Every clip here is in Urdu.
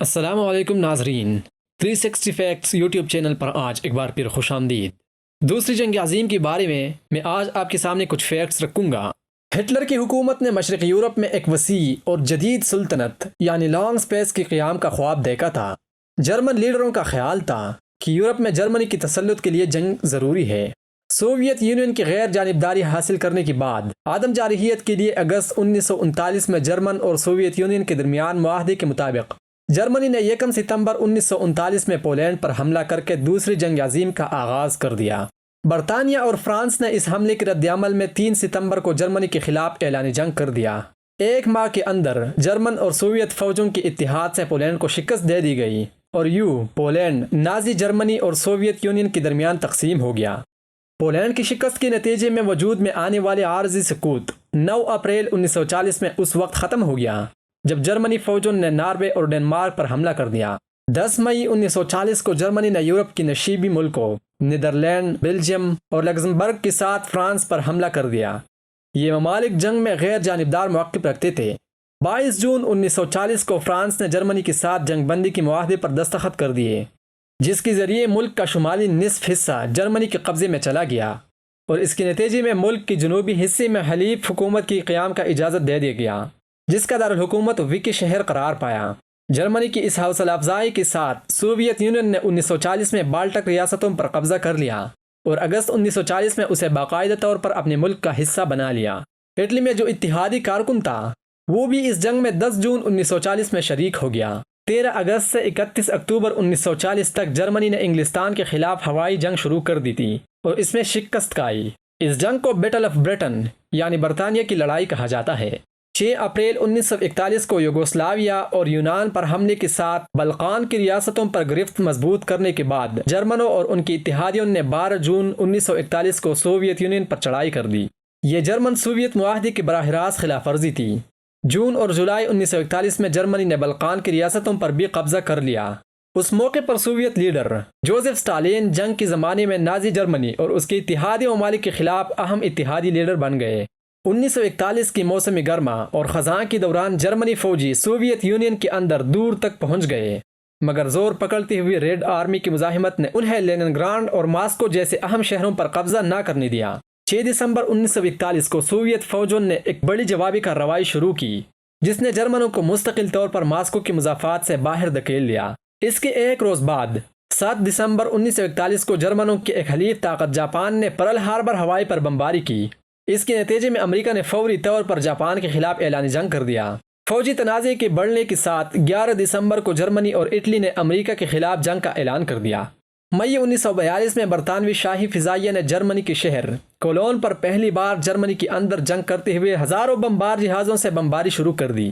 السلام علیکم ناظرین، 360 فیکٹس یوٹیوب چینل پر آج ایک بار پھر خوش آمدید۔ دوسری جنگ عظیم کے بارے میں آج آپ کے سامنے کچھ فیکٹس رکھوں گا۔ ہٹلر کی حکومت نے مشرقی یورپ میں ایک وسیع اور جدید سلطنت یعنی لانگ اسپیس کے قیام کا خواب دیکھا تھا۔ جرمن لیڈروں کا خیال تھا کہ یورپ میں جرمنی کی تسلط کے لیے جنگ ضروری ہے۔ سوویت یونین کی غیر جانبداری حاصل کرنے کے بعد عدم جارحیت کے لیے اگست 1939 میں جرمن اور سوویت یونین کے درمیان معاہدے کے مطابق جرمنی نے 1 ستمبر 1939 میں پولینڈ پر حملہ کر کے دوسری جنگ عظیم کا آغاز کر دیا۔ برطانیہ اور فرانس نے اس حملے کے رد عمل میں 3 ستمبر کو جرمنی کے خلاف اعلان جنگ کر دیا۔ ایک ماہ کے اندر جرمن اور سوویت فوجوں کے اتحاد سے پولینڈ کو شکست دے دی گئی اور پولینڈ نازی جرمنی اور سوویت یونین کے درمیان تقسیم ہو گیا۔ پولینڈ کی شکست کے نتیجے میں وجود میں آنے والے عارضی سکوت 9 اپریل 1940 میں اس وقت ختم ہو گیا جب جرمنی فوجوں نے ناروے اور ڈنمارک پر حملہ کر دیا۔ 10 مئی 1940 کو جرمنی نے یورپ کی نشیبی ملکوں نیدرلینڈ، بیلجیم اور لگزمبرگ کے ساتھ فرانس پر حملہ کر دیا۔ یہ ممالک جنگ میں غیر جانبدار موقف رکھتے تھے۔ 22 جون 1940 کو فرانس نے جرمنی کے ساتھ جنگ بندی کے معاہدے پر دستخط کر دیے، جس کے ذریعے ملک کا شمالی نصف حصہ جرمنی کے قبضے میں چلا گیا اور اس کے نتیجے میں ملک کے جنوبی حصے میں حلیف حکومت کی قیام کا اجازت دے دیا گیا، جس کا دارالحکومت وکی شہر قرار پایا۔ جرمنی کی اس حوصلہ افزائی کے ساتھ سوویت یونین نے 1940 میں بالٹک ریاستوں پر قبضہ کر لیا اور اگست 1940 میں اسے باقاعدہ طور پر اپنے ملک کا حصہ بنا لیا۔ اٹلی میں جو اتحادی کارکن تھا وہ بھی اس جنگ میں 10 جون 1940 میں شریک ہو گیا۔ 13 اگست سے 31 اکتوبر 1940 تک جرمنی نے انگلستان کے خلاف ہوائی جنگ شروع کر دی تھی اور اس میں شکست کھائی۔ اس جنگ کو بیٹل آف برٹن یعنی برطانیہ کی لڑائی کہا جاتا ہے۔ 6 اپریل 1941 کو یوگوسلاویہ اور یونان پر حملے کے ساتھ بلقان کی ریاستوں پر گرفت مضبوط کرنے کے بعد جرمنوں اور ان کے اتحادیوں نے 12 جون 1941 کو سوویت یونین پر چڑھائی کر دی۔ یہ جرمن سوویت معاہدے کی براہ راست خلاف ورزی تھی۔ جون اور جولائی 1941 میں جرمنی نے بلقان کی ریاستوں پر بھی قبضہ کر لیا۔ اس موقع پر سوویت لیڈر جوزف اسٹالین جنگ کے زمانے میں نازی جرمنی اور اس کے اتحادی ممالک کے خلاف اہم اتحادی لیڈر بن گئے۔ 1941 کی موسم گرما اور خزاں کے دوران جرمنی فوجی سوویت یونین کے اندر دور تک پہنچ گئے، مگر زور پکڑتی ہوئی ریڈ آرمی کی مزاحمت نے انہیں لیننگراڈ اور ماسکو جیسے اہم شہروں پر قبضہ نہ کرنے دیا۔ 6 دسمبر 1941 کو سوویت فوجوں نے ایک بڑی جوابی کارروائی شروع کی جس نے جرمنوں کو مستقل طور پر ماسکو کی مضافات سے باہر دھکیل لیا۔ اس کے ایک روز بعد 7 دسمبر 1941 کو جرمنوں کی ایک حلیف طاقت جاپان نے پرل ہاربر ہوائی پر بمباری کی۔ اس کے نتیجے میں امریکہ نے فوری طور پر جاپان کے خلاف اعلان جنگ کر دیا۔ فوجی تنازع کے بڑھنے کے ساتھ 11 دسمبر کو جرمنی اور اٹلی نے امریکہ کے خلاف جنگ کا اعلان کر دیا۔ مئی 1942 میں برطانوی شاہی فضائیہ نے جرمنی کے شہر کولون پر پہلی بار جرمنی کے اندر جنگ کرتے ہوئے ہزاروں بمبار جہازوں سے بمباری شروع کر دی۔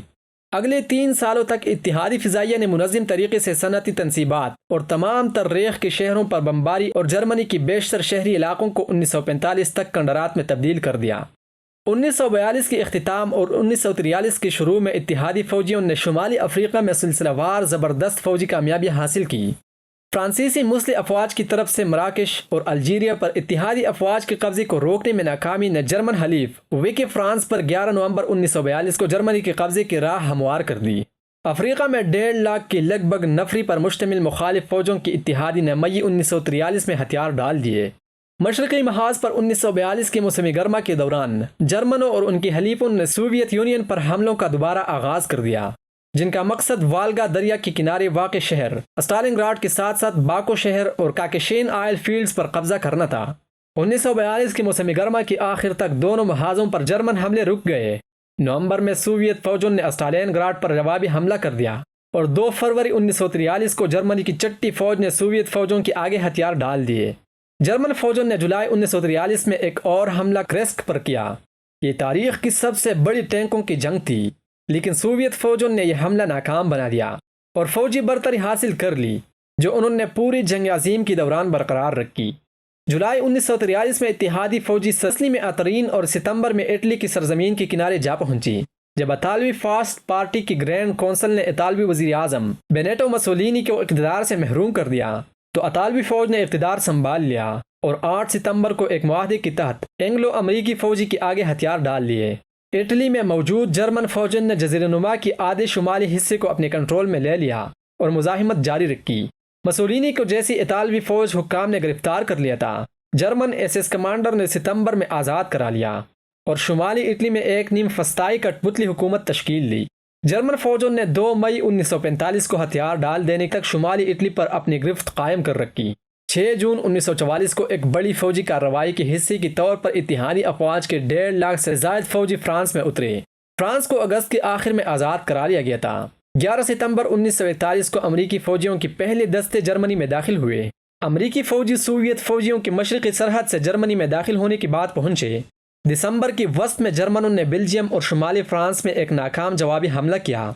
اگلے 3 سالوں تک اتحادی فضائیہ نے منظم طریقے سے صنعتی تنصیبات اور تمام تر ریخ کے شہروں پر بمباری اور جرمنی کی بیشتر شہری علاقوں کو 1945 تک کنڈرات میں تبدیل کر دیا۔ 1942 کے اختتام اور 1943 کے شروع میں اتحادی فوجیوں نے شمالی افریقہ میں سلسلہ وار زبردست فوجی کامیابیاں حاصل کی۔ فرانسیسی مسلح افواج کی طرف سے مراکش اور الجیریا پر اتحادی افواج کے قبضے کو روکنے میں ناکامی نے جرمن حلیف ویکے فرانس پر 11 نومبر 1942 کو جرمنی کے قبضے کی راہ ہموار کر دی۔ افریقہ میں 1.5 لاکھ کی لگ بھگ نفری پر مشتمل مخالف فوجوں کی اتحادی نے مئی 1943 میں ہتھیار ڈال دیے۔ مشرقی محاذ پر 1942 کے موسم گرما کے دوران جرمنوں اور ان کے حلیفوں نے سوویت یونین پر حملوں کا دوبارہ آغاز کر دیا، جن کا مقصد والگا دریا کے کنارے واقع شہر اسٹالنگراڈ کے ساتھ ساتھ باکو شہر اور کاکشین آئل فیلڈز پر قبضہ کرنا تھا۔ 1942 کے موسم گرما کے آخر تک دونوں محاذوں پر جرمن حملے رک گئے۔ نومبر میں سوویت فوجوں نے اسٹالنگراڈ پر جوابی حملہ کر دیا اور 2 فروری 1943 کو جرمنی کی چٹی فوج نے سوویت فوجوں کے آگے ہتھیار ڈال دیے۔ جرمن فوجوں نے جولائی 1943 میں ایک اور حملہ کرسک پر کیا۔ یہ تاریخ کی سب سے بڑی ٹینکوں کی جنگ تھی، لیکن سوویت فوجوں نے یہ حملہ ناکام بنا دیا اور فوجی برتری حاصل کر لی جو انہوں نے پوری جنگ عظیم کے دوران برقرار رکھی۔ جولائی 1943 میں اتحادی فوجی سسلی میں اترین اور ستمبر میں اٹلی کی سرزمین کے کنارے جا پہنچی۔ جب اطالوی فاسٹ پارٹی کی گرینڈ کونسل نے اطالوی وزیر اعظم بینیٹو مسولینی کو اقتدار سے محروم کر دیا تو اطالوی فوج نے اقتدار سنبھال لیا اور 8 ستمبر کو ایک معاہدے کے تحت اینگلو امریکی فوجی کے آگے ہتھیار ڈال لیے۔ اٹلی میں موجود جرمن فوجوں نے جزیرہ نما کے آدھے شمالی حصے کو اپنے کنٹرول میں لے لیا اور مزاحمت جاری رکھی۔ مسولینی کو جیسی اطالوی فوج حکام نے گرفتار کر لیا تھا، جرمن SS کمانڈر نے ستمبر میں آزاد کرا لیا اور شمالی اٹلی میں ایک نیم فسطائی کٹپتلی حکومت تشکیل لی۔ جرمن فوجوں نے 2 مئی 1945 کو ہتھیار ڈال دینے تک شمالی اٹلی پر اپنی گرفت قائم کر رکھی۔ 6 جون 1944 کو ایک بڑی فوجی کارروائی کے حصے کے طور پر اتحادی افواج کے 1.5 لاکھ سے زائد فوجی فرانس میں اترے۔ فرانس کو اگست کے آخر میں آزاد کرا لیا گیا تھا۔ 11 ستمبر 1941 کو امریکی فوجیوں کے پہلے دستے جرمنی میں داخل ہوئے۔ امریکی فوجی سوویت فوجیوں کی مشرقی سرحد سے جرمنی میں داخل ہونے کی بعد پہنچے۔ دسمبر کی وسط میں جرمنوں نے بیلجیم اور شمالی فرانس میں ایک ناکام جوابی حملہ کیا،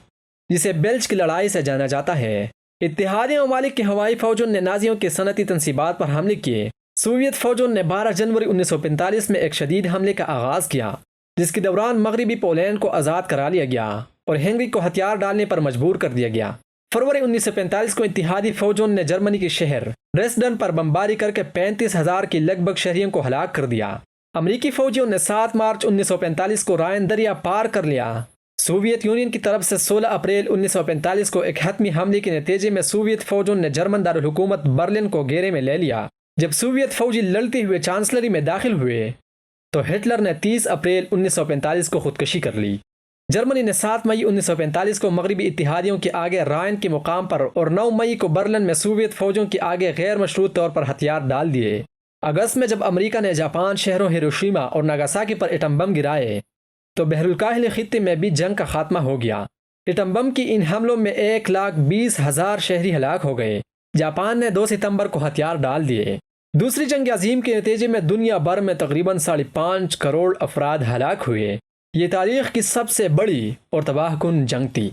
جسے بیلج کی لڑائی سے جانا جاتا ہے۔ اتحادی ممالک کی ہوائی فوجوں نے نازیوں کے صنعتی تنصیبات پر حملے کیے۔ سوویت فوجوں نے 12 جنوری 1945 میں ایک شدید حملے کا آغاز کیا، جس کے دوران مغربی پولینڈ کو آزاد کرا لیا گیا اور ہنگری کو ہتھیار ڈالنے پر مجبور کر دیا گیا۔ فروری 1945 کو اتحادی فوجوں نے جرمنی کے شہر ڈریسڈن پر بمباری کر کے 35,000 کی لگ بھگ شہریوں کو ہلاک کر دیا۔ امریکی فوجیوں نے 7 مارچ 1945 کو رائن دریا پار کر لیا۔ سوویت یونین کی طرف سے 16 اپریل 1945 کو ایک حتمی حملے کے نتیجے میں سوویت فوجوں نے جرمن دارالحکومت برلن کو گھیرے میں لے لیا۔ جب سوویت فوجی لڑتے ہوئے چانسلری میں داخل ہوئے تو ہٹلر نے 30 اپریل 1945 کو خودکشی کر لی۔ جرمنی نے 7 مئی 1945 کو مغربی اتحادیوں کے آگے رائن کے مقام پر اور 9 مئی کو برلن میں سوویت فوجوں کے آگے غیر مشروط طور پر ہتھیار ڈال دیے۔ اگست میں جب امریکہ نے جاپان شہروں ہیروشیما اور ناگاساکی پر ایٹم بم گرائے تو بحر الکاہل خطے میں بھی جنگ کا خاتمہ ہو گیا۔ ایٹم بم کی ان حملوں میں 1,20,000 شہری ہلاک ہو گئے۔ جاپان نے 2 ستمبر کو ہتھیار ڈال دیے۔ دوسری جنگ عظیم کے نتیجے میں دنیا بھر میں تقریباً 5.5 کروڑ افراد ہلاک ہوئے۔ یہ تاریخ کی سب سے بڑی اور تباہ کن جنگ تھی۔